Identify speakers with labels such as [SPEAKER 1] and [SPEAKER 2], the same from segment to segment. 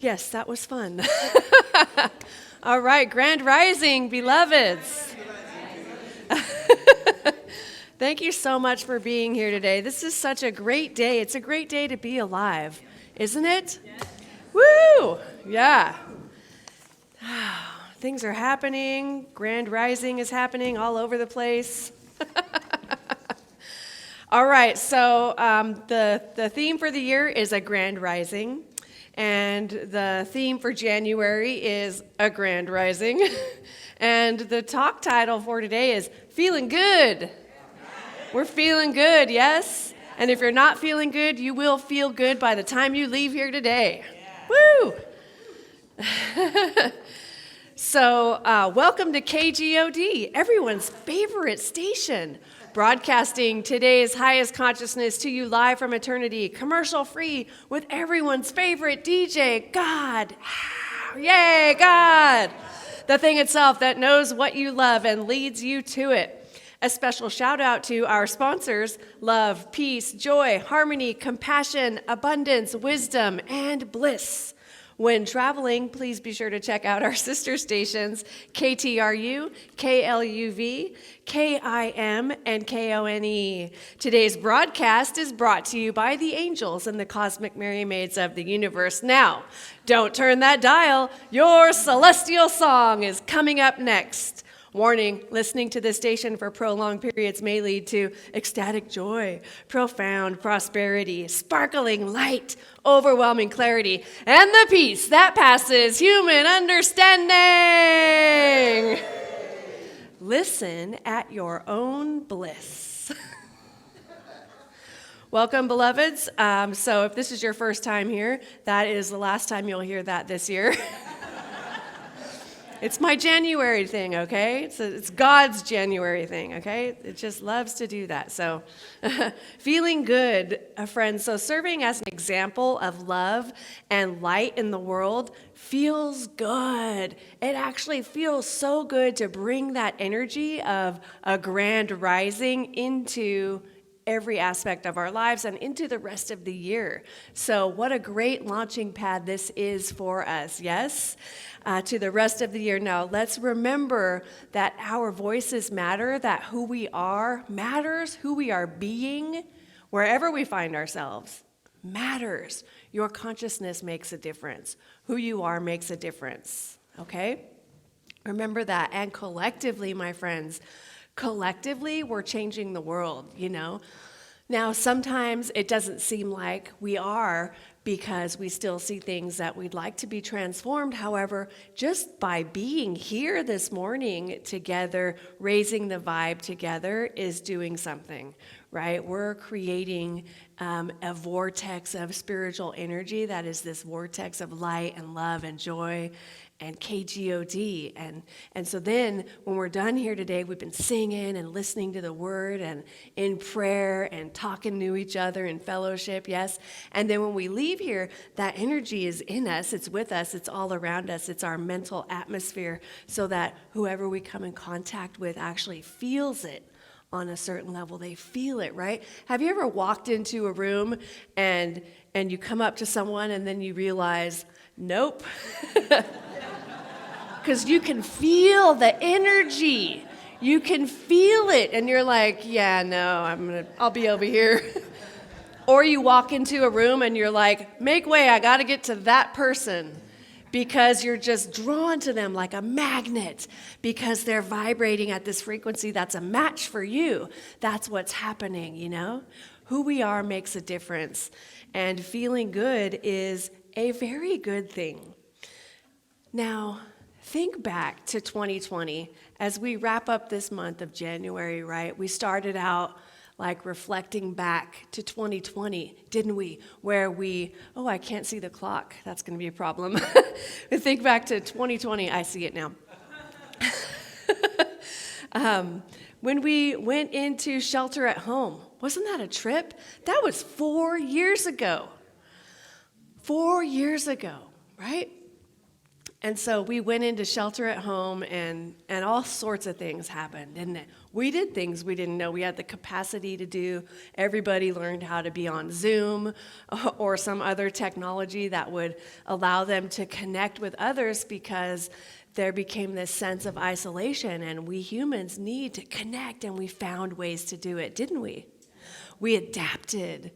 [SPEAKER 1] Yes, that was fun. All right, Grand Rising, beloveds. Thank you so much for being here today. This is such a great day. It's a great day to be alive, isn't it? Yes. Woo! Yeah. Things are happening. Grand Rising is happening all over the place. All right, so the theme for the year is a Grand Rising. And the theme for January is a Grand Rising. And the talk title for today is Feeling Good. We're feeling good, yes? And if you're not feeling good, you will feel good by the time you leave here today. Woo! So, welcome to KGOD, everyone's favorite station. Broadcasting today's highest consciousness to you live from eternity, commercial-free, with everyone's favorite DJ, God. Yay, God! The thing itself that knows what you love and leads you to it. A special shout out to our sponsors, love, peace, joy, harmony, compassion, abundance, wisdom, and bliss. When traveling, please be sure to check out our sister stations, KTRU, KLUV, KIM, and KONE. Today's broadcast is brought to you by the angels and the cosmic merry maids of the universe. Now, don't turn that dial. Your celestial song is coming up next. Warning, listening to this station for prolonged periods may lead to ecstatic joy, profound prosperity, sparkling light, overwhelming clarity, and the peace that passes human understanding. Listen at your own bliss. Welcome, beloveds. So if this is your first time here, that is the last time you'll hear that this year. It's my January thing, okay? It's God's January thing, okay? It just loves to do that. So, feeling good, friends. So, serving as an example of love and light in the world feels good. It actually feels so good to bring that energy of a grand rising into every aspect of our lives and into the rest of the year. So what a great launching pad this is for us, yes? To the rest of the year. Now, let's remember that our voices matter, that who we are matters, who we are being, wherever we find ourselves, matters. Your consciousness makes a difference. Who you are makes a difference, okay? Remember that. And collectively, my friends, collectively, we're changing the world, you know? Now, sometimes it doesn't seem like we are because we still see things that we'd like to be transformed. However, just by being here this morning together, raising the vibe together is doing something, right? We're creating a vortex of spiritual energy that is this vortex of light and love and joy and KGOD. And so then when we're done here today, we've been singing and listening to the word and in prayer and talking to each other in fellowship, yes? And then when we leave here, that energy is in us, it's with us, it's all around us, it's our mental atmosphere so that whoever we come in contact with actually feels it on a certain level. They feel it, right? Have you ever walked into a room and you come up to someone and then you realize, nope. Because you can feel the energy. You can feel it. And you're like, yeah, no, I'll be over here. Or you walk into a room and you're like, make way, I got to get to that person. Because you're just drawn to them like a magnet. Because they're vibrating at this frequency that's a match for you. That's what's happening, you know? Who we are makes a difference. And feeling good is a very good thing. Now, think back to 2020 as we wrap up this month of January, right? We started out like reflecting back to 2020, didn't we? Where I can't see the clock. That's going to be a problem. Think back to 2020. I see it now. When we went into shelter at home, wasn't that a trip? That was 4 years ago. 4 years ago, right? And so we went into shelter at home, and all sorts of things happened, didn't it? We did things we didn't know we had the capacity to do. Everybody learned how to be on Zoom or some other technology that would allow them to connect with others, because there became this sense of isolation, and we humans need to connect, and we found ways to do it, didn't we? We adapted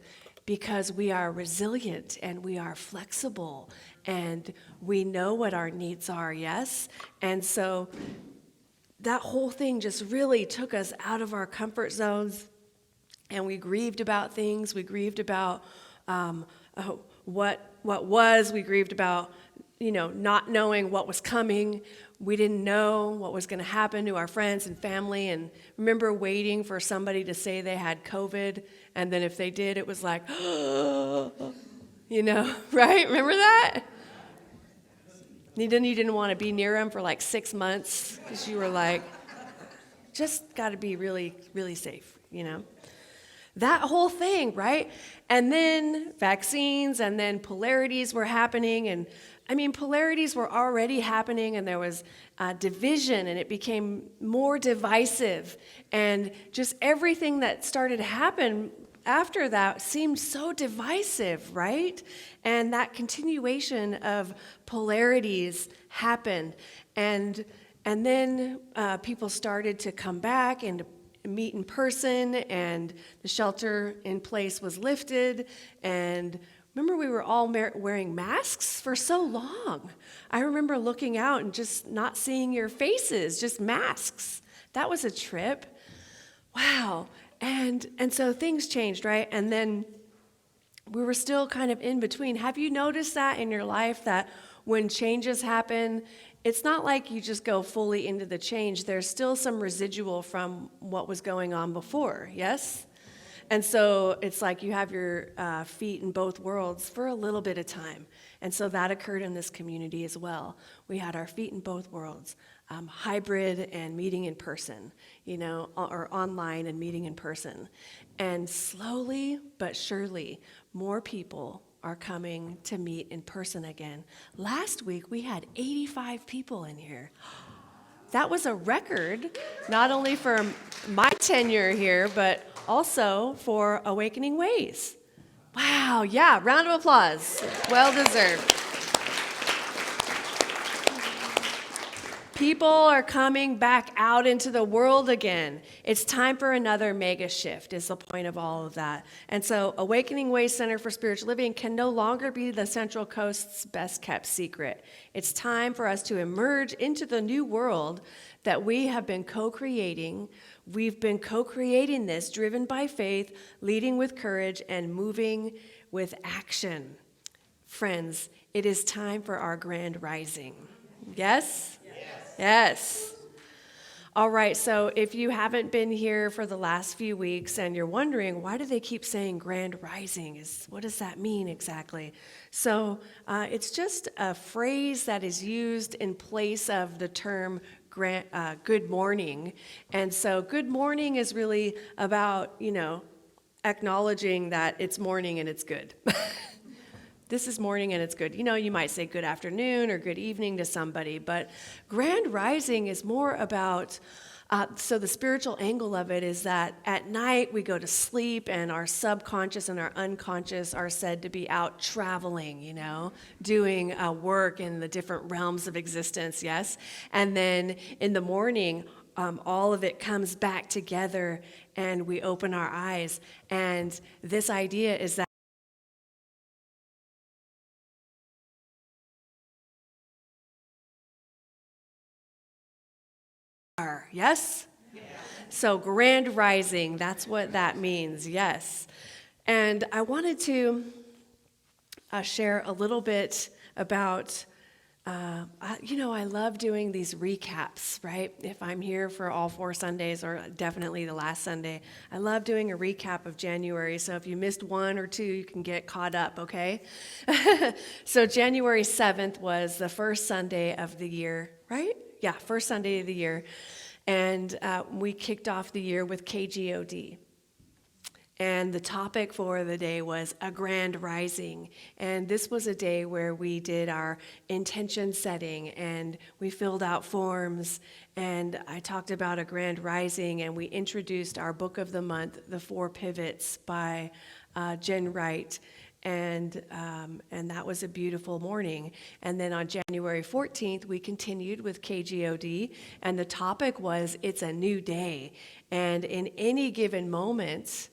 [SPEAKER 1] because we are resilient and we are flexible and we know what our needs are, yes? And so that whole thing just really took us out of our comfort zones, and we grieved about things. We grieved about what was. We grieved about, not knowing what was coming. We didn't know what was going to happen to our friends and family. And remember waiting for somebody to say they had COVID, and then if they did, it was like, right? Remember that? You didn't want to be near them for like 6 months because you were like, just got to be really, really safe, That whole thing, right? And then vaccines, and then polarities were happening. And polarities were already happening, and there was division, and it became more divisive. And just everything that started to happen after that seemed so divisive, right? And that continuation of polarities happened. And then people started to come back and meet in person, and the shelter in place was lifted. And remember, we were all wearing masks for so long. I remember looking out and just not seeing your faces, just masks. That was a trip. Wow. And so things changed, right? And then we were still kind of in between. Have you noticed that in your life, that when changes happen, it's not like you just go fully into the change. There's still some residual from what was going on before, yes? And so it's like you have your feet in both worlds for a little bit of time. And so that occurred in this community as well. We had our feet in both worlds, hybrid and meeting in person, or online and meeting in person. And slowly but surely, more people are coming to meet in person again. Last week, we had 85 people in here. That was a record, not only for my tenure here, but also for Awakening Ways. Wow, yeah, round of applause. Well deserved. People are coming back out into the world again. It's time for another mega shift, is the point of all of that. And so Awakening Ways Center for Spiritual Living can no longer be the Central Coast's best kept secret. It's time for us to emerge into the new world that we have been co-creating. We've been co-creating this, driven by faith, leading with courage, and moving with action. Friends, it is time for our grand rising. Yes? Yes. All right, so if you haven't been here for the last few weeks and you're wondering, why do they keep saying grand rising? What does that mean exactly? So it's just a phrase that is used in place of the term good morning. And so good morning is really about, acknowledging that it's morning and it's good. This is morning and it's good. You might say good afternoon or good evening to somebody, but grand rising is more about, so the spiritual angle of it is that at night we go to sleep and our subconscious and our unconscious are said to be out traveling, doing work in the different realms of existence, yes? And then in the morning, all of it comes back together and we open our eyes. And this idea is that yes? So grand rising, that's what that means, yes. And I wanted to share a little bit about, I love doing these recaps, right? If I'm here for all 4 Sundays, or definitely the last Sunday, I love doing a recap of January. So if you missed 1 or 2, you can get caught up, okay? So January 7th was the first Sunday of the year, right? Yeah, first Sunday of the year. And we kicked off the year with KGOD. And the topic for the day was a grand rising. And this was a day where we did our intention setting and we filled out forms. And I talked about a grand rising, and we introduced our book of the month, The Four Pivots by Jen Wright. And that was a beautiful morning. And then on January 14th, we continued with KGOD, and the topic was It's a New Day. And in any given moment,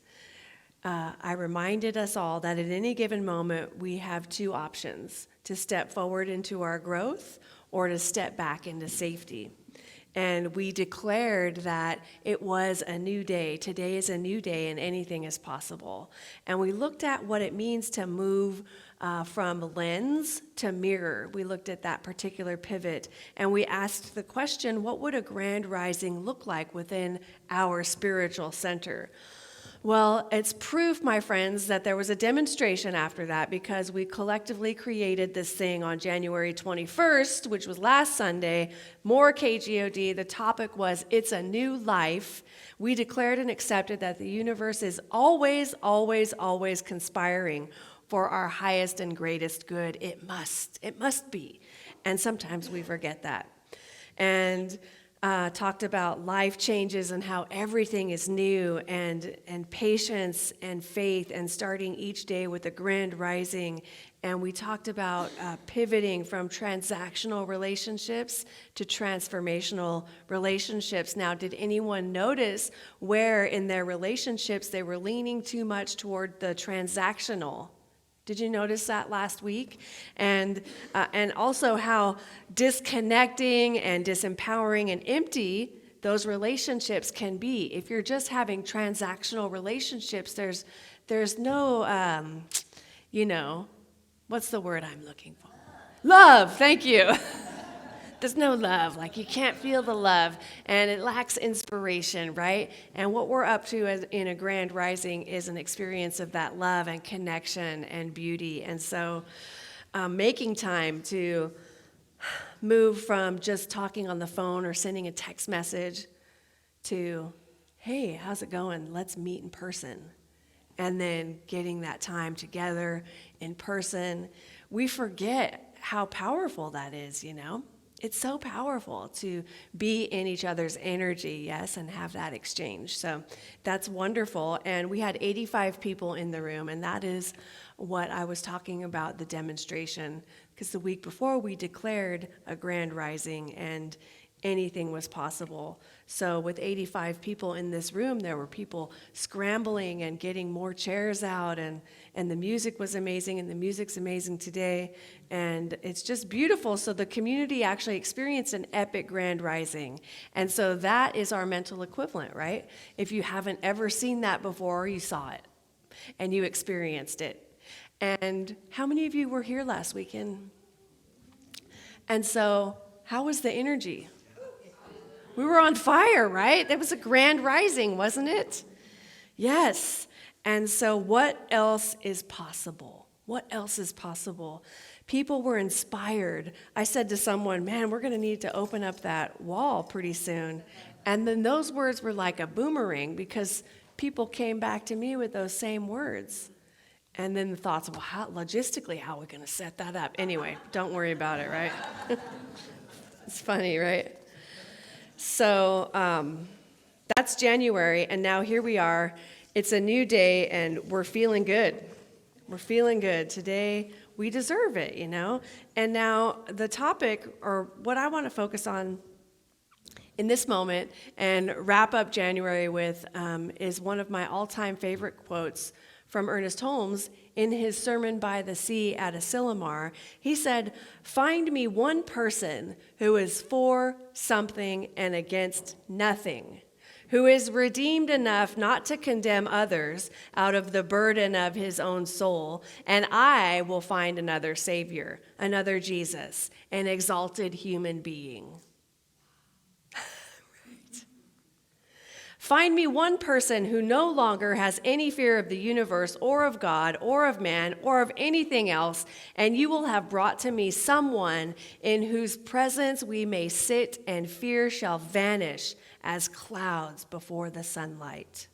[SPEAKER 1] I reminded us all that at any given moment, we have two options: to step forward into our growth or to step back into safety. And we declared that it was a new day. Today is a new day and anything is possible. And we looked at what it means to move from lens to mirror. We looked at that particular pivot, and we asked the question, what would a grand rising look like within our spiritual center? Well, it's proof, my friends, that there was a demonstration after that, because we collectively created this thing on January 21st, which was last Sunday, more KGOD. The topic was, It's a New Life. We declared and accepted that the universe is always, always, always conspiring for our highest and greatest good. It must be. And sometimes we forget that. And talked about life changes and how everything is new, and patience and faith, and starting each day with a grand rising. And we talked about pivoting from transactional relationships to transformational relationships. Now, did anyone notice where in their relationships they were leaning too much toward the transactional? Did you notice that last week? And also how disconnecting and disempowering and empty those relationships can be. If you're just having transactional relationships, there's no, what's the word I'm looking for? Love, thank you. There's no love, like you can't feel the love, and it lacks inspiration, right? And what we're up to in a grand rising is an experience of that love and connection and beauty. And so making time to move from just talking on the phone or sending a text message to, hey, how's it going? Let's meet in person. And then getting that time together in person. We forget how powerful that is, It's so powerful to be in each other's energy, yes, and have that exchange. So that's wonderful. And we had 85 people in the room, and that is what I was talking about, the demonstration, because the week before we declared a grand rising and anything was possible. So with 85 people in this room, there were people scrambling and getting more chairs out, and the music was amazing, and the music's amazing today, and it's just beautiful. So the community actually experienced an epic grand rising, and so that is our mental equivalent, right? If you haven't ever seen that before, you saw it, and you experienced it. And how many of you were here last weekend? And so how was the energy? We were on fire, right? That was a grand rising, wasn't it? Yes. And so what else is possible? What else is possible? People were inspired. I said to someone, man, we're going to need to open up that wall pretty soon. And then those words were like a boomerang, because people came back to me with those same words. And then the thoughts, well, logistically, how are we going to set that up? Anyway, don't worry about it, right? It's funny, right? So that's January, and now here we are. It's a new day, and we're feeling good. We're feeling good. Today, we deserve it, And now the topic, or what I want to focus on in this moment and wrap up January with, is one of my all-time favorite quotes from Ernest Holmes in his Sermon by the Sea at Asilomar. He said, "Find me one person who is for something and against nothing, who is redeemed enough not to condemn others out of the burden of his own soul, and I will find another Savior, another Jesus, an exalted human being." Find me one person who no longer has any fear of the universe or of God or of man or of anything else, and you will have brought to me someone in whose presence we may sit, and fear shall vanish as clouds before the sunlight.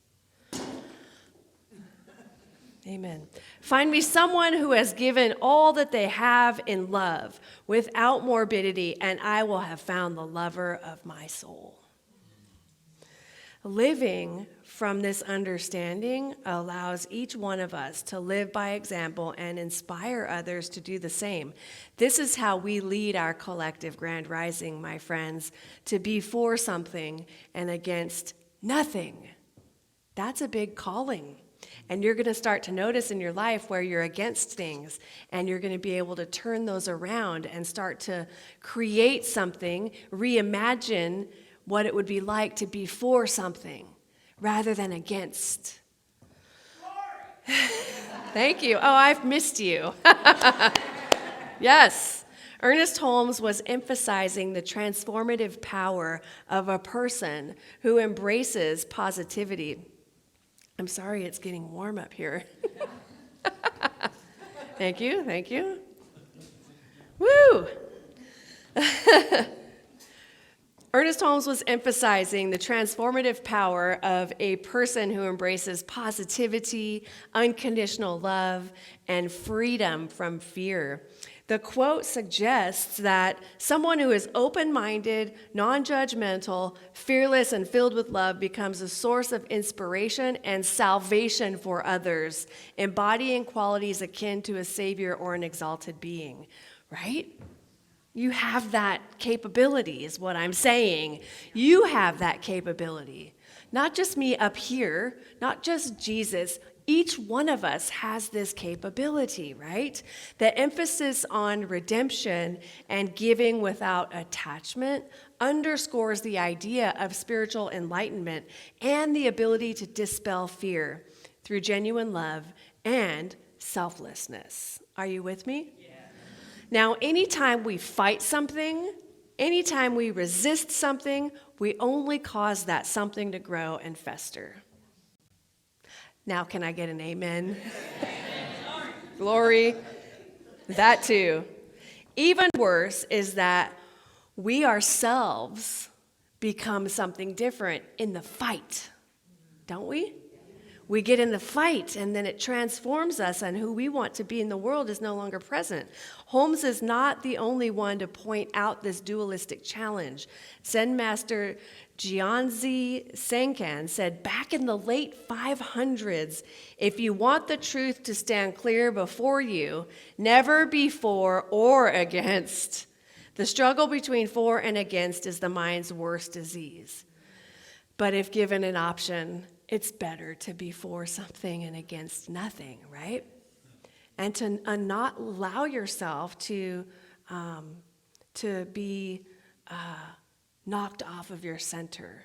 [SPEAKER 1] Amen. Find me someone who has given all that they have in love without morbidity, and I will have found the lover of my soul. Living from this understanding allows each one of us to live by example and inspire others to do the same. This is how we lead our collective grand rising, my friends, to be for something and against nothing. That's a big calling. And you're going to start to notice in your life where you're against things, and you're going to be able to turn those around and start to create something, reimagine what it would be like to be for something rather than against. Thank you. Oh, I've missed you. Yes. Ernest Holmes was emphasizing the transformative power of a person who embraces positivity. I'm sorry, it's getting warm up here. Thank you, thank you. Woo! Ernest Holmes was emphasizing the transformative power of a person who embraces positivity, unconditional love, and freedom from fear. The quote suggests that someone who is open-minded, non-judgmental, fearless, and filled with love becomes a source of inspiration and salvation for others, embodying qualities akin to a savior or an exalted being, right? You have that capability, is what I'm saying. You have that capability. Not just me up here, not just Jesus. Each one of us has this capability, right? The emphasis on redemption and giving without attachment underscores the idea of spiritual enlightenment and the ability to dispel fear through genuine love and selflessness. Are you with me? Yeah. Now, anytime we fight something, anytime we resist something, we only cause that something to grow and fester. Now, can I get an amen? Glory. That too. Even worse is that we ourselves become something different in the fight, don't we? We get in the fight, and then it transforms us, and who we want to be in the world is no longer present. Holmes is not the only one to point out this dualistic challenge. Zen master Jianzi Senkan said, back in the late 500s, if you want the truth to stand clear before you, never be for or against. The struggle between for and against is the mind's worst disease. But if given an option, it's better to be for something and against nothing, right? And to not allow yourself to be knocked off of your center,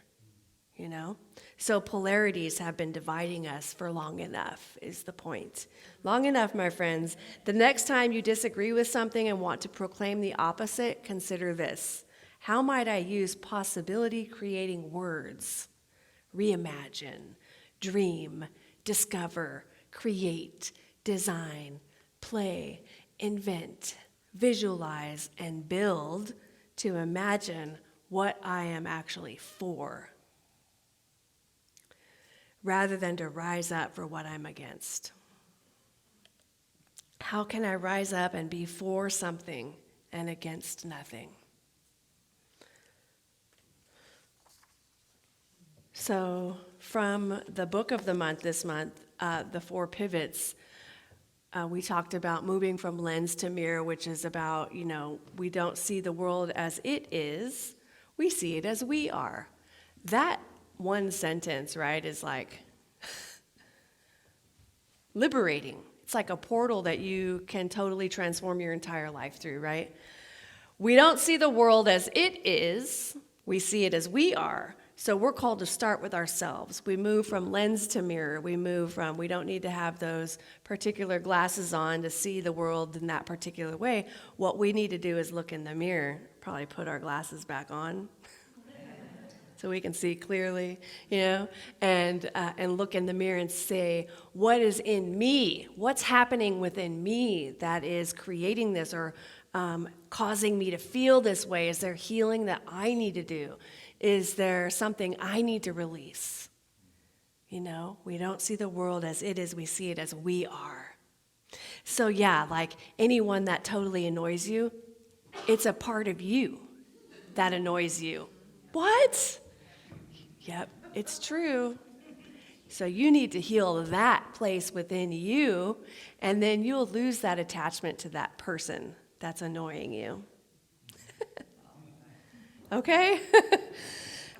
[SPEAKER 1] you know? So polarities have been dividing us for long enough, is the point. Long enough, my friends. The next time you disagree with something and want to proclaim the opposite, consider this. How might I use possibility-creating words? Reimagine, dream, discover, create, design, play, invent, visualize, and build to imagine what I am actually for, rather than to rise up for what I'm against. How can I rise up and be for something and against nothing? So from the book of the month this month, the 4 pivots, we talked about moving from lens to mirror, which is about, we don't see the world as it is, we see it as we are. That one sentence, right, is like liberating. It's like a portal that you can totally transform your entire life through, right? We don't see the world as it is, we see it as we are. So we're called to start with ourselves. We move from lens to mirror. We don't need to have those particular glasses on to see the world in that particular way. What we need to do is look in the mirror, probably put our glasses back on so we can see clearly, and look in the mirror and say, what is in me? What's happening within me that is creating this or causing me to feel this way? Is there healing that I need to do? Is there something I need to release? We don't see the world as it is, we see it as we are. So yeah, like anyone that totally annoys you, it's a part of you that annoys you. What? Yep, it's true. So you need to heal that place within you, and then you'll lose that attachment to that person that's annoying you. Okay?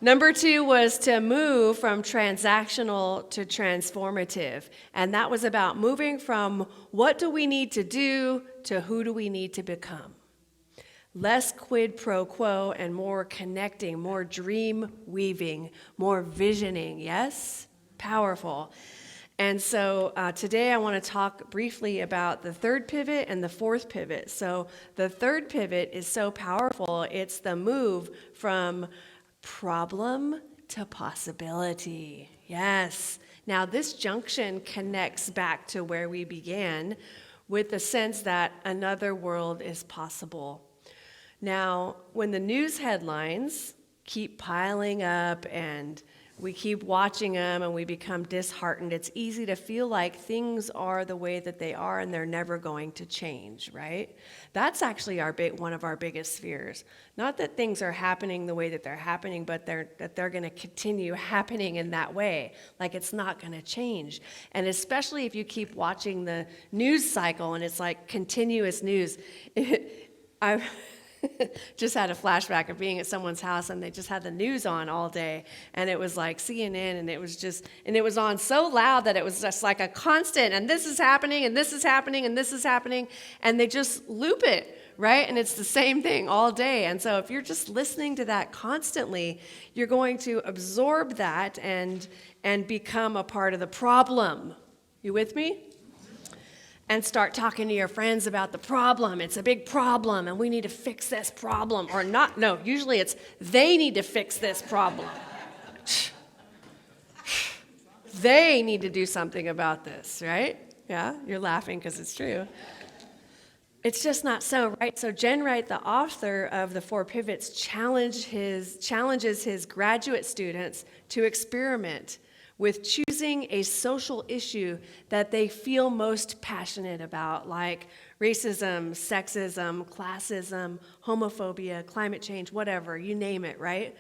[SPEAKER 1] Number 2 was to move from transactional to transformative. And that was about moving from what do we need to do to who do we need to become. Less quid pro quo and more connecting, more dream weaving, more visioning. Yes? Powerful. And so today I want to talk briefly about the 3rd pivot and the 4th pivot. So the 3rd pivot is so powerful. It's the move from problem to possibility. Yes. Now this junction connects back to where we began with the sense that another world is possible. Now, when the news headlines keep piling up and we keep watching them and we become disheartened, it's easy to feel like things are the way that they are and they're never going to change, right? That's actually one of our biggest fears. Not that things are happening the way that they're happening, but that they're going to continue happening in that way. Like it's not going to change. And especially if you keep watching the news cycle and it's like continuous news. I just had a flashback of being at someone's house and they just had the news on all day, and it was like CNN, and it was on so loud that it was just like a constant, and this is happening and this is happening and this is happening, and they just loop it, right? And it's the same thing all day. And so if you're just listening to that constantly, you're going to absorb that and become a part of the problem. You with me? And start talking to your friends about the problem. It's a big problem, and we need to fix this problem. Or not, no, usually it's they need to fix this problem. They need to do something about this, right? Yeah, you're laughing because it's true. It's just not so, right? So Jen Wright, the author of The 4 Pivots, challenges his graduate students to experiment with choosing a social issue that they feel most passionate about, like racism, sexism, classism, homophobia, climate change, whatever, you name it, right?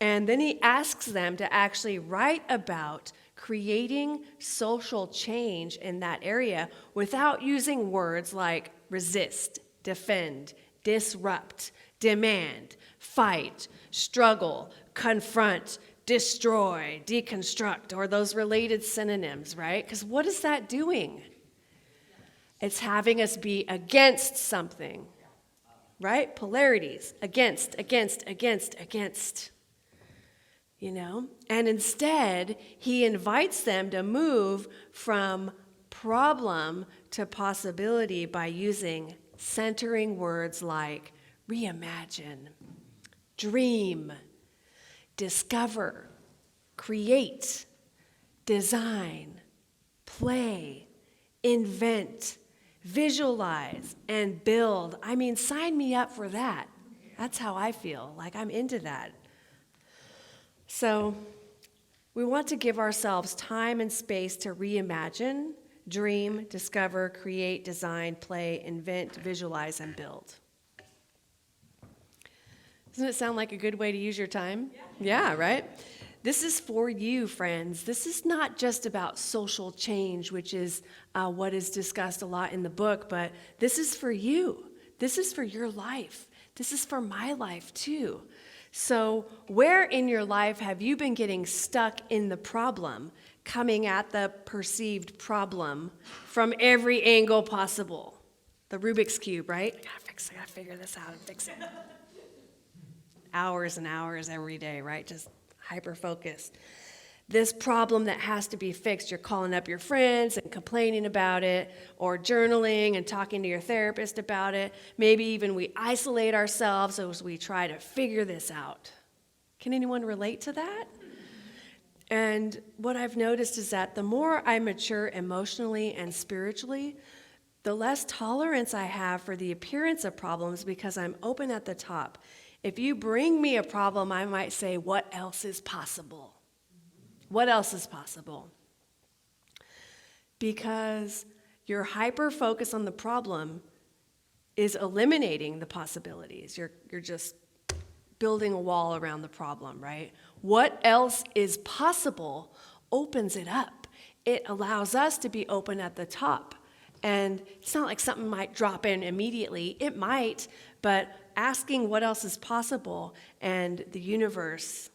[SPEAKER 1] And then he asks them to actually write about creating social change in that area without using words like resist, defend, disrupt, demand, fight, struggle, confront, destroy, deconstruct, or those related synonyms, right? Because what is that doing? It's having us be against something, right? Polarities, against. And instead, he invites them to move from problem to possibility by using centering words like reimagine, dream, discover, create, design, play, invent, visualize, and build. I mean, sign me up for that. That's how I feel. Like I'm into that. So we want to give ourselves time and space to reimagine, dream, discover, create, design, play, invent, visualize, and build. Doesn't it sound like a good way to use your time? Yeah, right? This is for you, friends. This is not just about social change, which is what is discussed a lot in the book, but this is for you. This is for your life. This is for my life, too. So where in your life have you been getting stuck in the problem, coming at the perceived problem from every angle possible? The Rubik's Cube, right? I gotta figure this out and fix it. Hours and hours every day, right? Just hyper-focused. This problem that has to be fixed, you're calling up your friends and complaining about it, or journaling and talking to your therapist about it. Maybe even we isolate ourselves as we try to figure this out. Can anyone relate to that? And what I've noticed is that the more I mature emotionally and spiritually, the less tolerance I have for the appearance of problems because I'm open at the top. If you bring me a problem, I might say, what else is possible? What else is possible? Because your hyper focus on the problem is eliminating the possibilities. You're just building a wall around the problem, right? What else is possible opens it up. It allows us to be open at the top. And it's not like something might drop in immediately. It might, but asking what else is possible, and the universe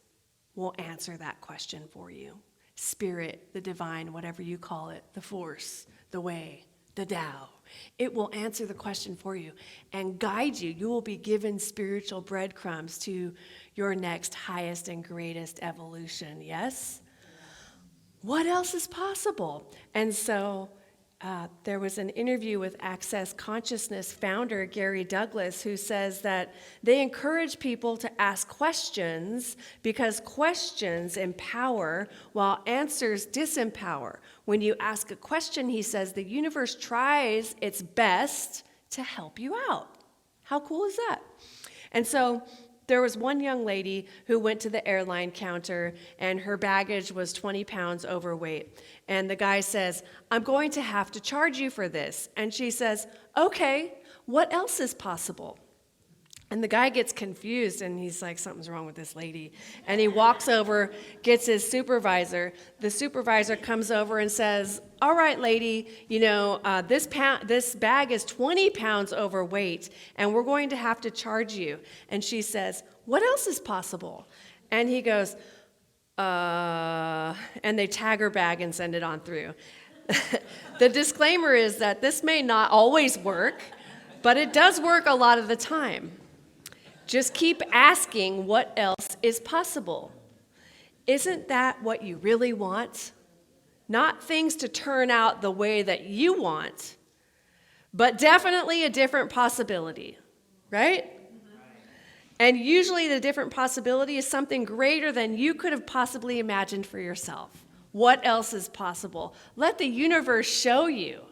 [SPEAKER 1] will answer that question for you. Spirit, the divine, whatever you call it, the force, the way, the Tao. It will answer the question for you and guide you. You will be given spiritual breadcrumbs to your next highest and greatest evolution, yes? What else is possible? And so there was an interview with Access Consciousness founder Gary Douglas, who says that they encourage people to ask questions because questions empower while answers disempower. When you ask a question, he says, the universe tries its best to help you out. How cool is that? And so there was one young lady who went to the airline counter and her baggage was 20 pounds overweight. And the guy says, I'm going to have to charge you for this. And she says, okay, what else is possible? And the guy gets confused and he's like, something's wrong with this lady. And he walks over, gets his supervisor. The supervisor comes over and says, all right, lady, this bag is 20 pounds overweight and we're going to have to charge you. And she says, what else is possible? And he goes, and they tag her bag and send it on through. The disclaimer is that this may not always work, but it does work a lot of the time. Just keep asking what else is possible. Isn't that what you really want? Not things to turn out the way that you want, but definitely a different possibility, right? And usually the different possibility is something greater than you could have possibly imagined for yourself. What else is possible? Let the universe show you.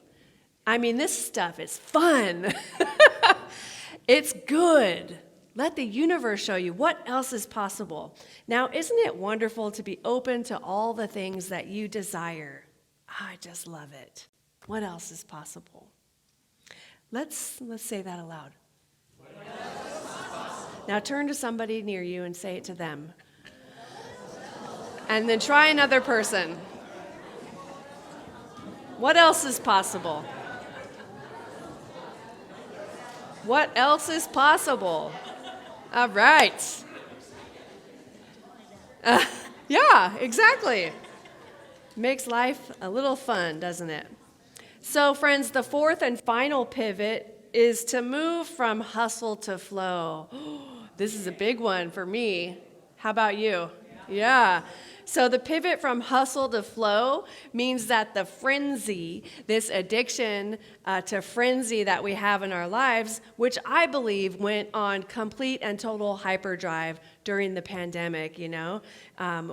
[SPEAKER 1] I mean, this stuff is fun. It's good. Let the universe show you what else is possible. Now, isn't it wonderful to be open to all the things that you desire? I just love it. What else is possible? Let's say that aloud. Now turn to somebody near you and say it to them. And then try another person. What else is possible? What else is possible? All right. Yeah, exactly. Makes life a little fun, doesn't it? So, friends, the fourth and final pivot is to move from hustle to flow. This is a big one for me. How about you? Yeah. So the pivot from hustle to flow means that the frenzy, this addiction to frenzy that we have in our lives, which I believe went on complete and total hyperdrive during the pandemic,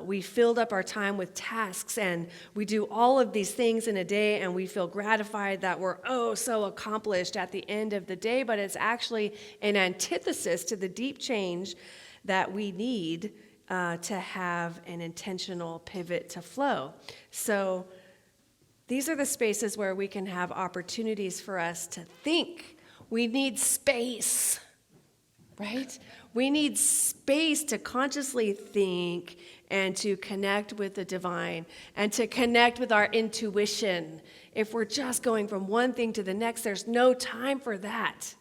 [SPEAKER 1] we filled up our time with tasks and we do all of these things in a day and we feel gratified that we're so accomplished at the end of the day, but it's actually an antithesis to the deep change that we need to have an intentional pivot to flow. So these are the spaces where we can have opportunities for us to think. We need space, right? We need space to consciously think and to connect with the divine and to connect with our intuition. If we're just going from one thing to the next, there's no time for that.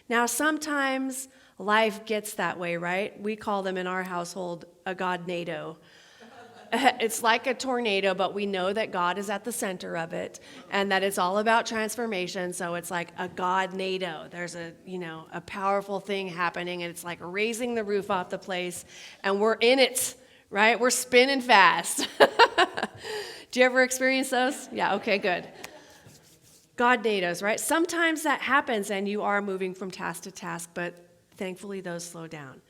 [SPEAKER 1] Now, sometimes life gets that way, right? We call them in our household a God-nado. It's like a tornado, but we know that God is at the center of it and that it's all about transformation. So it's like a God-nado. There's a powerful thing happening and it's like raising the roof off the place and we're in it, right? We're spinning fast. Do you ever experience those? Yeah, okay, good. God-nados, right? Sometimes that happens and you are moving from task to task, but thankfully, those slow down.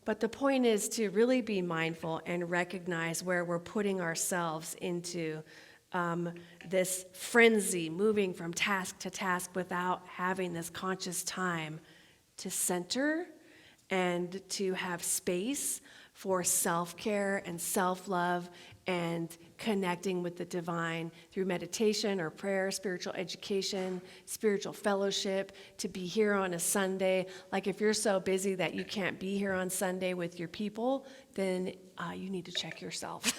[SPEAKER 1] But the point is to really be mindful and recognize where we're putting ourselves into this frenzy, moving from task to task without having this conscious time to center and to have space for self-care and self-love and connecting with the divine through meditation or prayer, spiritual education, spiritual fellowship, to be here on a Sunday. Like if you're so busy that you can't be here on Sunday with your people, then you need to check yourself.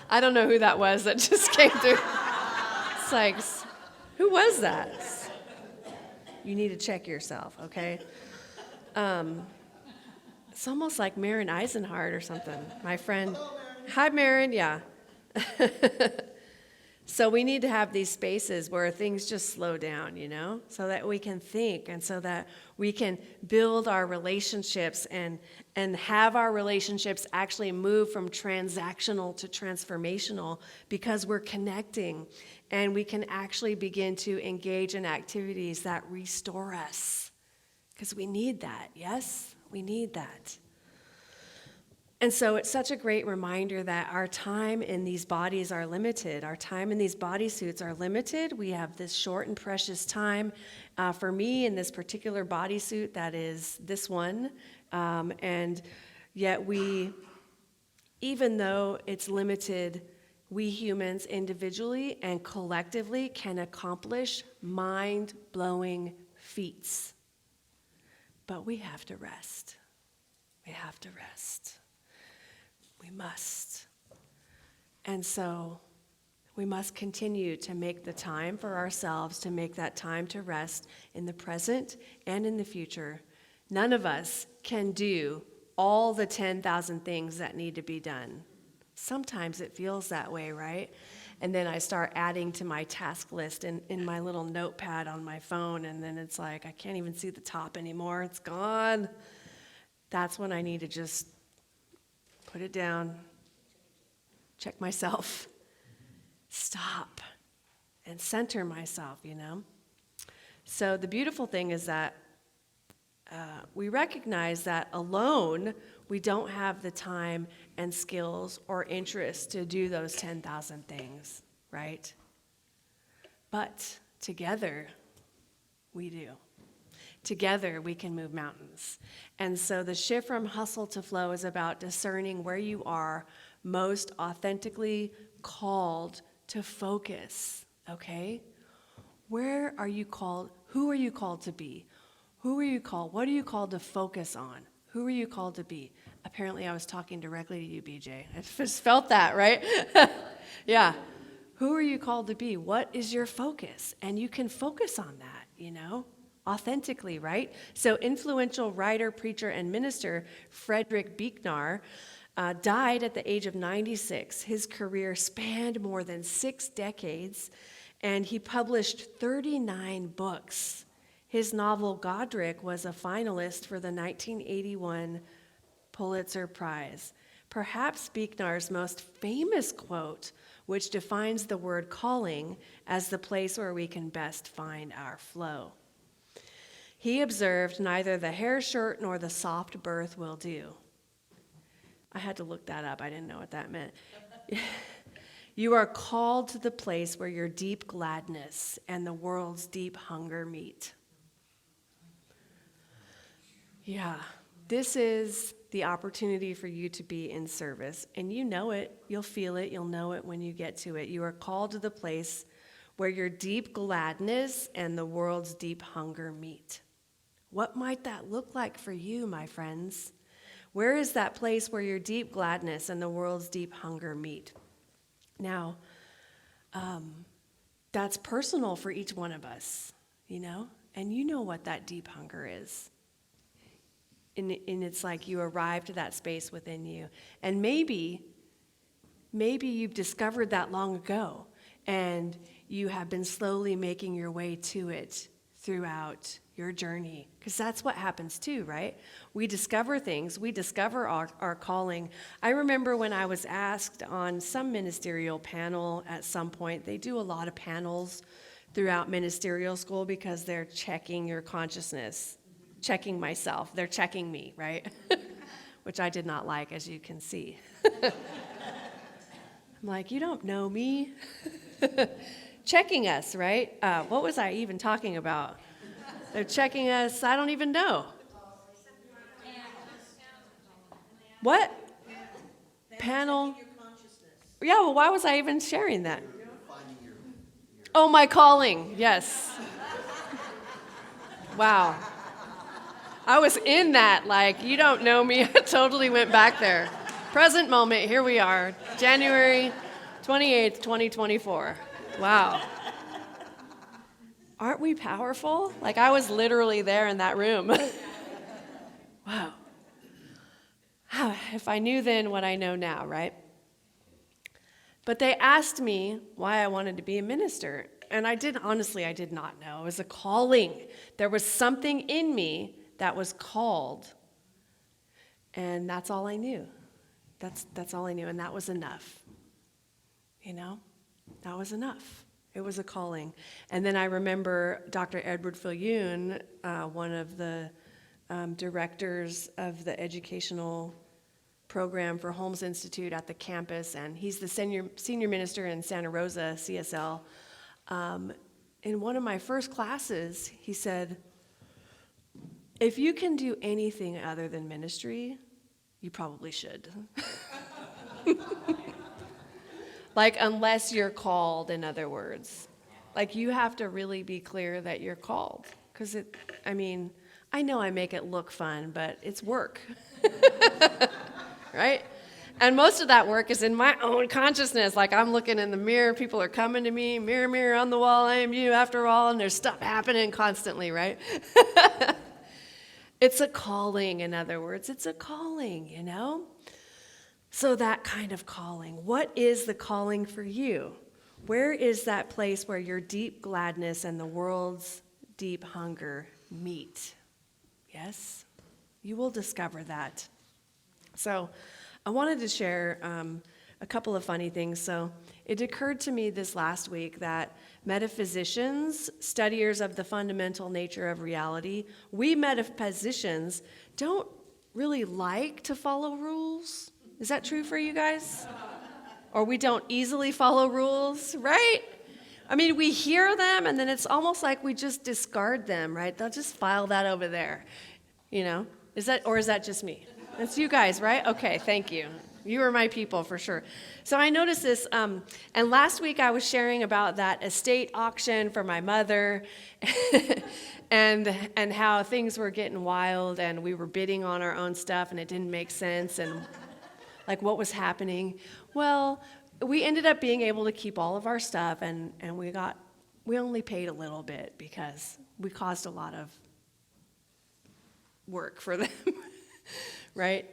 [SPEAKER 1] I don't know who that was that just came through. It's like, who was that? You need to check yourself, okay? It's almost like Marin Eisenhardt or something. My friend. Hi, Marin. Yeah. So we need to have these spaces where things just slow down, so that we can think and so that we can build our relationships and have our relationships actually move from transactional to transformational because we're connecting and we can actually begin to engage in activities that restore us because we need that, yes? We need that. And so it's such a great reminder that our time in these bodies are limited. Our time in these bodysuits are limited. We have this short and precious time. For me, in this particular bodysuit, that is this one. And yet even though it's limited, we humans individually and collectively can accomplish mind-blowing feats. But we have to rest. We have to rest. We must. And so we must continue to make the time for ourselves, to make that time to rest in the present and in the future. None of us can do all the 10,000 things that need to be done. Sometimes it feels that way, right? And then I start adding to my task list in my little notepad on my phone, and then it's like I can't even see the top anymore. It's gone. That's when I need to just put it down, check myself, stop, and center myself, So the beautiful thing is that we recognize that alone we don't have the time and skills or interest to do those 10,000 things, right? But together we do. Together we can move mountains. And so the shift from hustle to flow is about discerning where you are most authentically called to focus, okay? Where are you called? Who are you called to be? Who are you called? What are you called to focus on? Who are you called to be? Apparently I was talking directly to you, BJ. I just felt that, right? Yeah. Who are you called to be? What is your focus? And you can focus on that, authentically, right? So influential writer, preacher, and minister Frederick Buechner died at the age of 96. His career spanned more than 6 decades, and he published 39 books. His novel Godric was a finalist for the 1981 Pulitzer Prize. Perhaps Buechner's most famous quote, which defines the word calling as the place where we can best find our flow. He observed, "Neither the hair shirt nor the soft berth will do." I had to look that up. I didn't know what that meant. You are called to the place where your deep gladness and the world's deep hunger meet. Yeah, this is the opportunity for you to be in service. And you know it. You'll feel it. You'll know it when you get to it. You are called to the place where your deep gladness and the world's deep hunger meet. What might that look like for you, my friends? Where is that place where your deep gladness and the world's deep hunger meet? Now, that's personal for each one of us, and you know what that deep hunger is. And it's like you arrive to that space within you. And maybe you've discovered that long ago, and you have been slowly making your way to it throughout your journey, because that's what happens too, right? We discover things. We discover our calling. I remember when I was asked on some ministerial panel at some point. They do a lot of panels throughout ministerial school because they're checking your consciousness, checking myself. They're checking me, right? Which I did not like, as you can see. I'm like, you don't know me. Checking us, right? What was I even talking about? They're checking us. I don't even know. What? Panel? Yeah, well, why was I even sharing that? Oh, my calling. Yes. Wow. I was in that, like, you don't know me. I totally went back there. Present moment, here we are, January 28th, 2024. Wow. Aren't we powerful? Like, I was literally there in that room. Wow. If I knew then what I know now, right? But they asked me why I wanted to be a minister. And I did not know. It was a calling. There was something in me that was called. And that's all I knew. That's all I knew. And that was enough. You know? That was enough. It was a calling. And then I remember Dr. Edward Fillion, one of the directors of the educational program for Holmes Institute at the campus, and he's the senior minister in Santa Rosa, CSL. In one of my first classes, he said, if you can do anything other than ministry, you probably should. Like, unless you're called, in other words. Like, you have to really be clear that you're called. Because I know I make it look fun, but it's work. Right? And most of that work is in my own consciousness. Like, I'm looking in the mirror, people are coming to me, mirror, mirror on the wall, I am you after all, and there's stuff happening constantly, right? It's a calling, in other words. It's a calling, you know? So that kind of calling. What is the calling for you? Where is that place where your deep gladness and the world's deep hunger meet? Yes? You will discover that. So I wanted to share a couple of funny things. So it occurred to me this last week that metaphysicians, studiers of the fundamental nature of reality, we metaphysicians don't really like to follow rules. Is that true for you guys? Or we don't easily follow rules, right? I mean, we hear them and then it's almost like we just discard them, right? They'll just file that over there, you know? Is that just me? That's you guys, right? Okay, thank you. You are my people for sure. So I noticed this, and last week I was sharing about that estate auction for my mother, and how things were getting wild, and we were bidding on our own stuff, and it didn't make sense, and like what was happening. Well, we ended up being able to keep all of our stuff, and we only paid a little bit because we caused a lot of work for them. Right?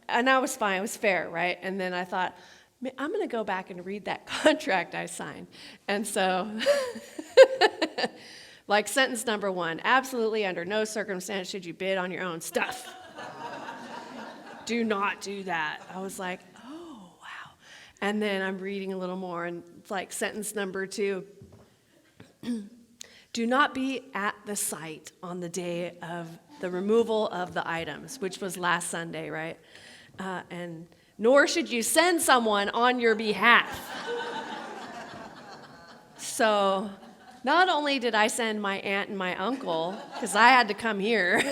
[SPEAKER 1] And that was fine. It was fair, right? And then I thought, I'm going to go back and read that contract I signed. And so, like sentence number 1, absolutely under no circumstance should you bid on your own stuff. Do not do that. I was like, oh, wow. And then I'm reading a little more, and it's like sentence number 2. Do not be at the site on the day of the removal of the items, which was last Sunday, right? And nor should you send someone on your behalf. So not only did I send my aunt and my uncle, because I had to come here.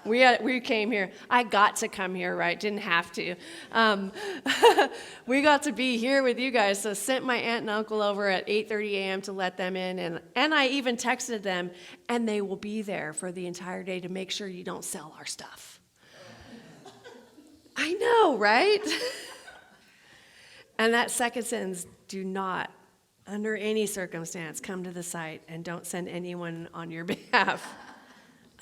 [SPEAKER 1] We came here. I got to come here, right? Didn't have to. We got to be here with you guys, so sent my aunt and uncle over at 8:30 a.m. to let them in, and I even texted them, and they will be there for the entire day to make sure you don't sell our stuff. I know, right? And that second sentence, do not, under any circumstance, come to the site and don't send anyone on your behalf.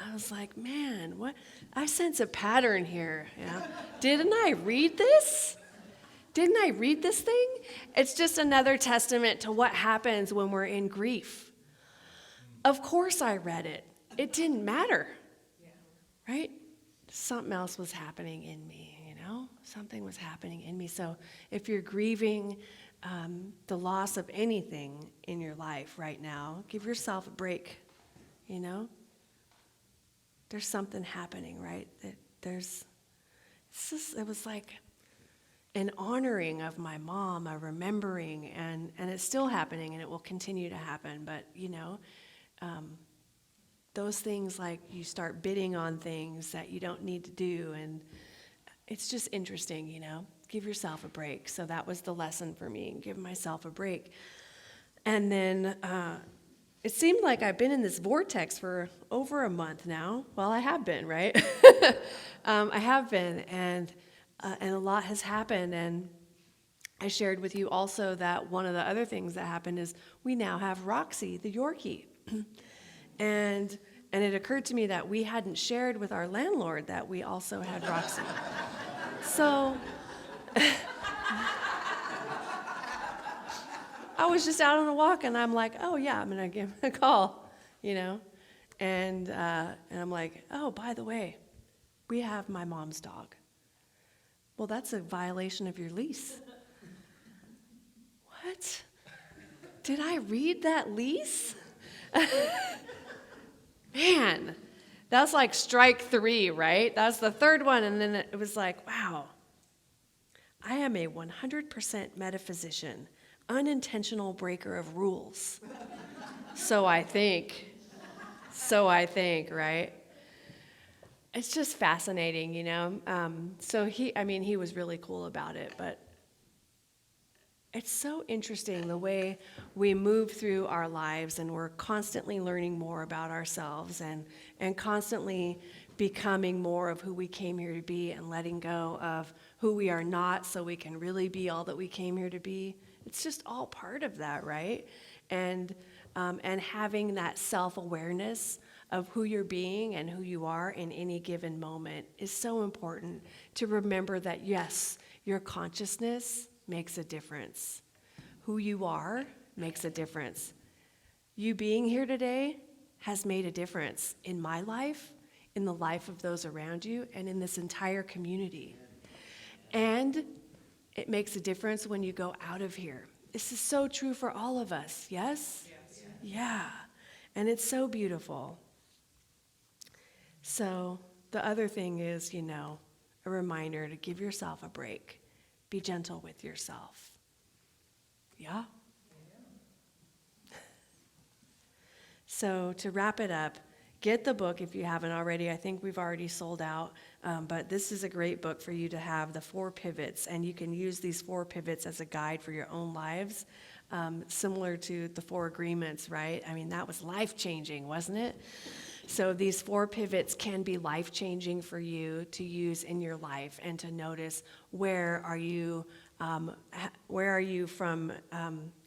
[SPEAKER 1] I was like, man, what? I sense a pattern here. You know? Didn't I read this? Didn't I read this thing? It's just another testament to what happens when we're in grief. Of course I read it. It didn't matter, right? Something else was happening in me, you know? Something was happening in me. So if you're grieving the loss of anything in your life right now, give yourself a break, you know? There's something happening, right? It was like an honoring of my mom, a remembering, and it's still happening, and it will continue to happen. But, you know, those things like you start bidding on things that you don't need to do, and it's just interesting, give yourself a break. So that was the lesson for me, give myself a break. And then it seemed like I've been in this vortex for over a month now. Well, I have been, right? I have been, and a lot has happened. And I shared with you also that one of the other things that happened is we now have Roxy, the Yorkie. and it occurred to me that we hadn't shared with our landlord that we also had Roxy. So I was just out on a walk, and I'm like, oh, yeah, I'm going to give him a call, And I'm like, oh, by the way, we have my mom's dog. Well, that's a violation of your lease. What? Did I read that lease? Man, that's like strike 3, right? That's the third one, and then it was like, wow. I am a 100% metaphysician, unintentional breaker of rules. So I think, right? It's just fascinating, So he was really cool about it, but it's so interesting the way we move through our lives, and we're constantly learning more about ourselves and constantly becoming more of who we came here to be and letting go of who we are not so we can really be all that we came here to be. It's just all part of that, right? And having that self-awareness of who you're being and who you are in any given moment is so important to remember that, yes, your consciousness makes a difference. Who you are makes a difference. You being here today has made a difference in my life, in the life of those around you, and in this entire community. And it makes a difference when you go out of here. This is so true for all of us, yes? Yes. Yeah. And it's so beautiful. So the other thing is, a reminder to give yourself a break. Be gentle with yourself. Yeah? So to wrap it up, get the book if you haven't already. I think we've already sold out, but this is a great book for you to have, the 4 pivots, and you can use these 4 pivots as a guide for your own lives, similar to the 4 agreements, right? I mean, that was life-changing, wasn't it? So these 4 pivots can be life-changing for you to use in your life and to notice where are you from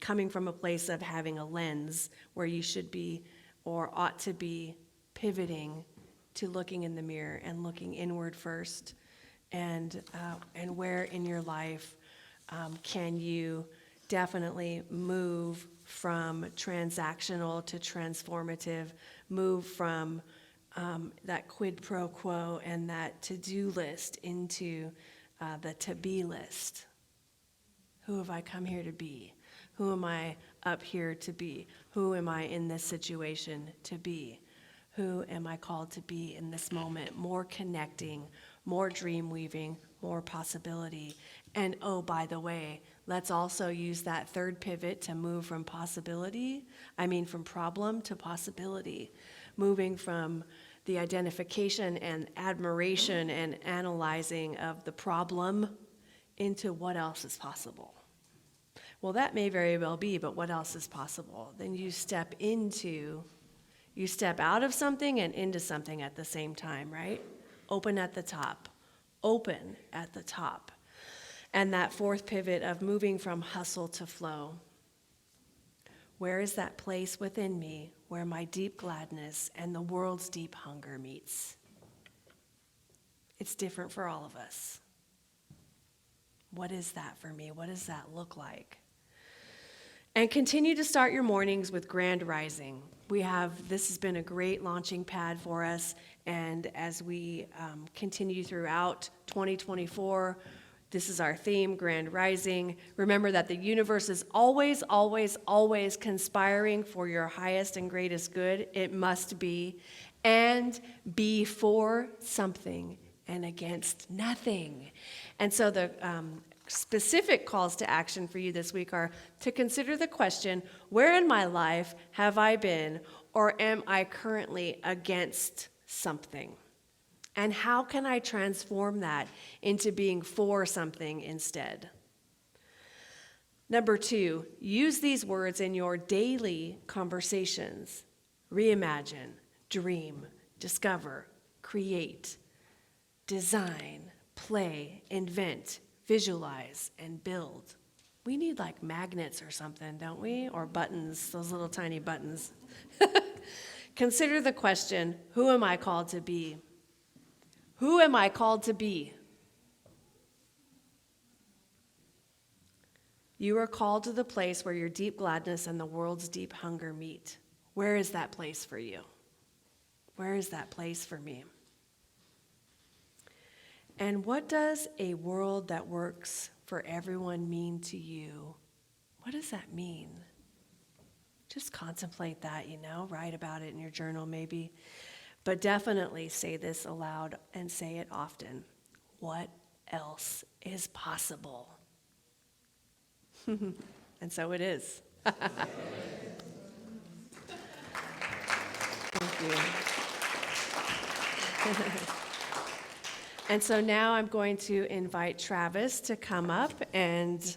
[SPEAKER 1] coming from a place of having a lens where you should be or ought to be pivoting to looking in the mirror and looking inward first, and where in your life can you definitely move from transactional to transformative, move from that quid pro quo and that to-do list into the to-be list. Who have I come here to be? Who am I up here to be? Who am I in this situation to be? Who am I called to be in this moment? More connecting, more dream weaving, more possibility. And oh, by the way, let's also use that 3rd pivot to move from from problem to possibility. Moving from the identification and admiration and analyzing of the problem into what else is possible. Well, that may very well be, but what else is possible? Then you step out of something and into something at the same time, right? Open at the top. And that 4th pivot of moving from hustle to flow. Where is that place within me where my deep gladness and the world's deep hunger meets? It's different for all of us. What is that for me? What does that look like? And continue to start your mornings with Grand Rising. This has been a great launching pad for us, and as we continue throughout 2024, this is our theme, Grand Rising. Remember that the universe is always, always, always conspiring for your highest and greatest good. It must be. And be for something and against nothing. And so the specific calls to action for you this week are to consider the question, where in my life have I been or am I currently against something? And how can I transform that into being for something instead? Number 2, use these words in your daily conversations. Reimagine, dream, discover, create, design, play, invent, visualize, and build. We need like magnets or something, don't we? Or buttons, those little tiny buttons. Consider the question, who am I called to be? Who am I called to be? You are called to the place where your deep gladness and the world's deep hunger meet. Where is that place for you? Where is that place for me? And what does a world that works for everyone mean to you? What does that mean? Just contemplate that, write about it in your journal maybe. But definitely say this aloud and say it often. What else is possible? And so it is. Thank you. And so now I'm going to invite Travis to come up and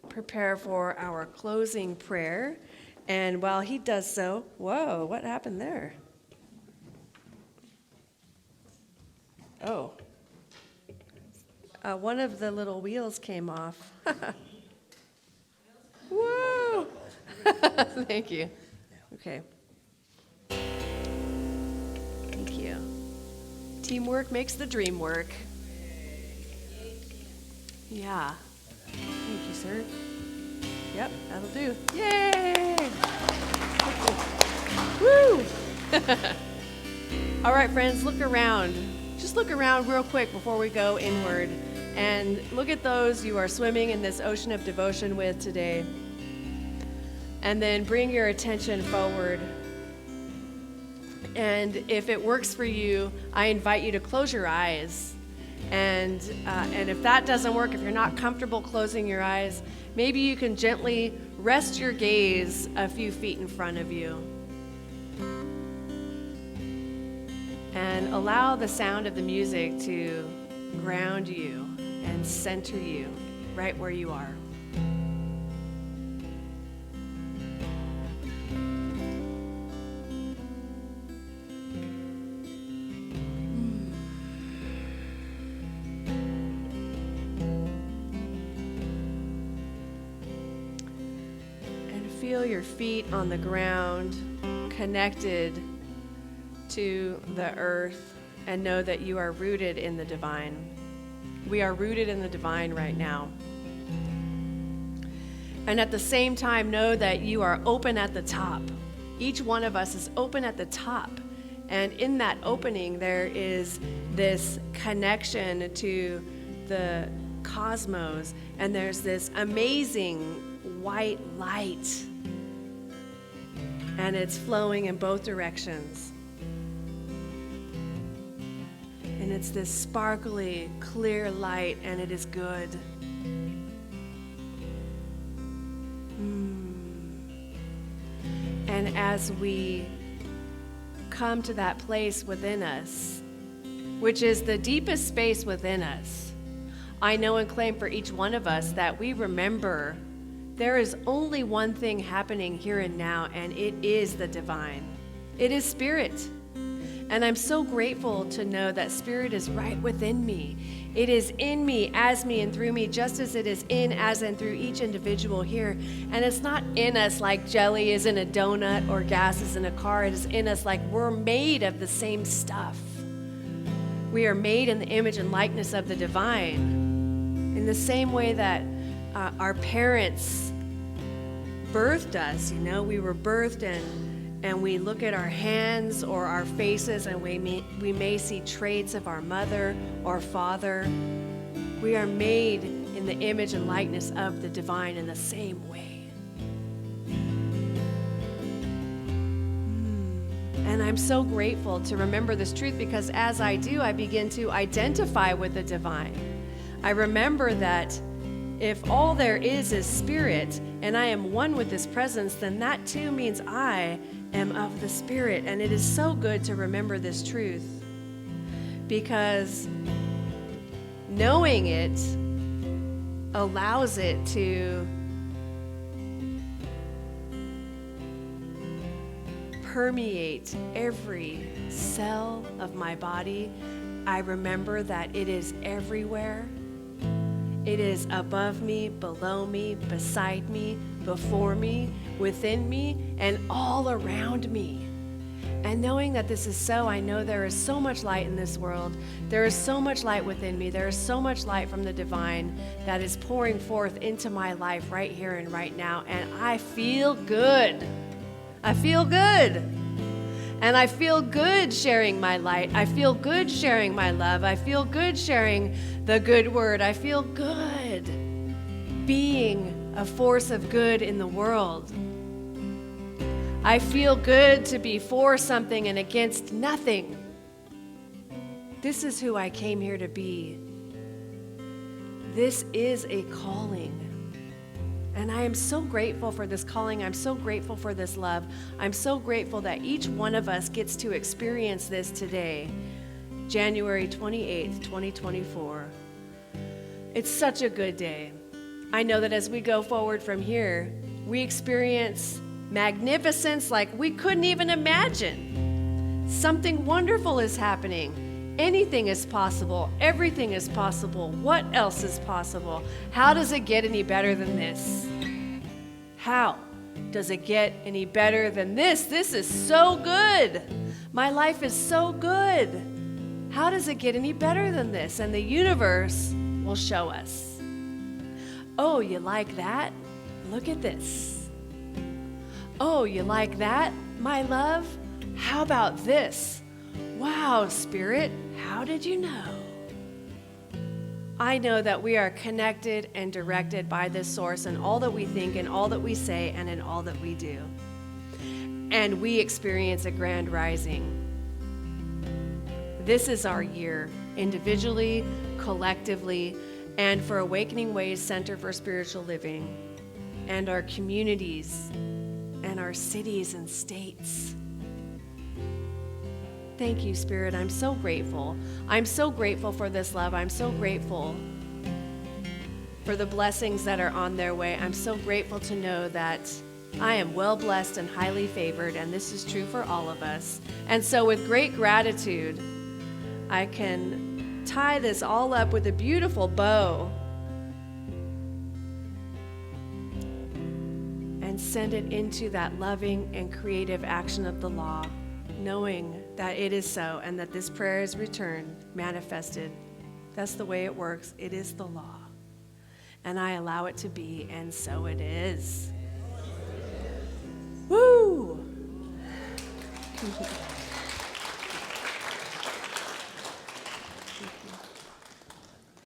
[SPEAKER 1] prepare for our closing prayer. And while he does so, whoa, what happened there? Oh. One of the little wheels came off. Whoa! Thank you. Okay. Thank you. Teamwork makes the dream work. Yeah. Thank you, sir. Yep, that'll do. Yay! Woo! All right, friends, look around. Just look around real quick before we go inward. And look at those you are swimming in this ocean of devotion with today. And then bring your attention forward. And if it works for you, I invite you to close your eyes. And if that doesn't work, if you're not comfortable closing your eyes, maybe you can gently rest your gaze a few feet in front of you. And allow the sound of the music to ground you and center you right where you are. And feel your feet on the ground, connected to the earth, and know that you are rooted in the divine. We are rooted in the divine right now. And at the same time, know that you are open at the top. Each one of us is open at the top. And in that opening, there is this connection to the cosmos. And there's this amazing white light. And it's flowing in both directions. And it's this sparkly, clear light, and it is good. And as we come to that place within us, which is the deepest space within us, I know and claim for each one of us that we remember there is only one thing happening here and now, and it is the divine. It is spirit. And I'm so grateful to know that spirit is right within me. It is in me, as me, and through me, just as it is in, as, and through each individual here. And it's not in us like jelly is in a donut or gas is in a car. It is in us like we're made of the same stuff. We are made in the image and likeness of the divine. In the same way that our parents birthed us, we were birthed and we look at our hands or our faces and we may see traits of our mother or father. We are made in the image and likeness of the divine in the same way. And I'm so grateful to remember this truth, because as I do, I begin to identify with the divine. I remember that if all there is spirit and I am one with this presence, then that too means I am of the Spirit. And it is so good to remember this truth. because knowing it allows it to permeate every cell of my body. I remember that it is everywhere. It is above me, below me, beside me, before me, within me, and all around me. And knowing that this is so, I know there is so much light in this world. There is so much light within me. There is so much light from the divine that is pouring forth into my life right here and right now. And I feel good. I feel good. And I feel good sharing my light. I feel good sharing my love. I feel good sharing the good word. I feel good being a force of good in the world. I feel good to be for something and against nothing. This is who I came here to be. This is a calling. And I am so grateful for this calling. I'm so grateful for this love. I'm so grateful that each one of us gets to experience this today, January 28th, 2024. It's such a good day. I know that as we go forward from here, we experience magnificence like we couldn't even imagine. Something wonderful is happening. Anything is possible. Everything is possible. What else is possible? How does it get any better than this? How does it get any better than this? This is so good. My life is so good. How does it get any better than this? And the universe will show us. Oh, you like that? Look at this. Oh, you like that, my love? How about this? Wow, Spirit, how did you know? I know that we are connected and directed by this source in all that we think, in all that we say, and in all that we do. And we experience a grand rising. This is our year, individually, collectively, and for Awakening Ways Center for Spiritual Living, and our communities, and our cities and states. Thank you, Spirit. I'm so grateful. I'm so grateful for this love. I'm so grateful for the blessings that are on their way. I'm so grateful to know that I am well blessed and highly favored, and this is true for all of us. And so with great gratitude, I can tie this all up with a beautiful bow and send it into that loving and creative action of the law, knowing that it is so and that this prayer is returned, manifested. That's the way it works. It is the law. And I allow it to be, and so it is. Woo!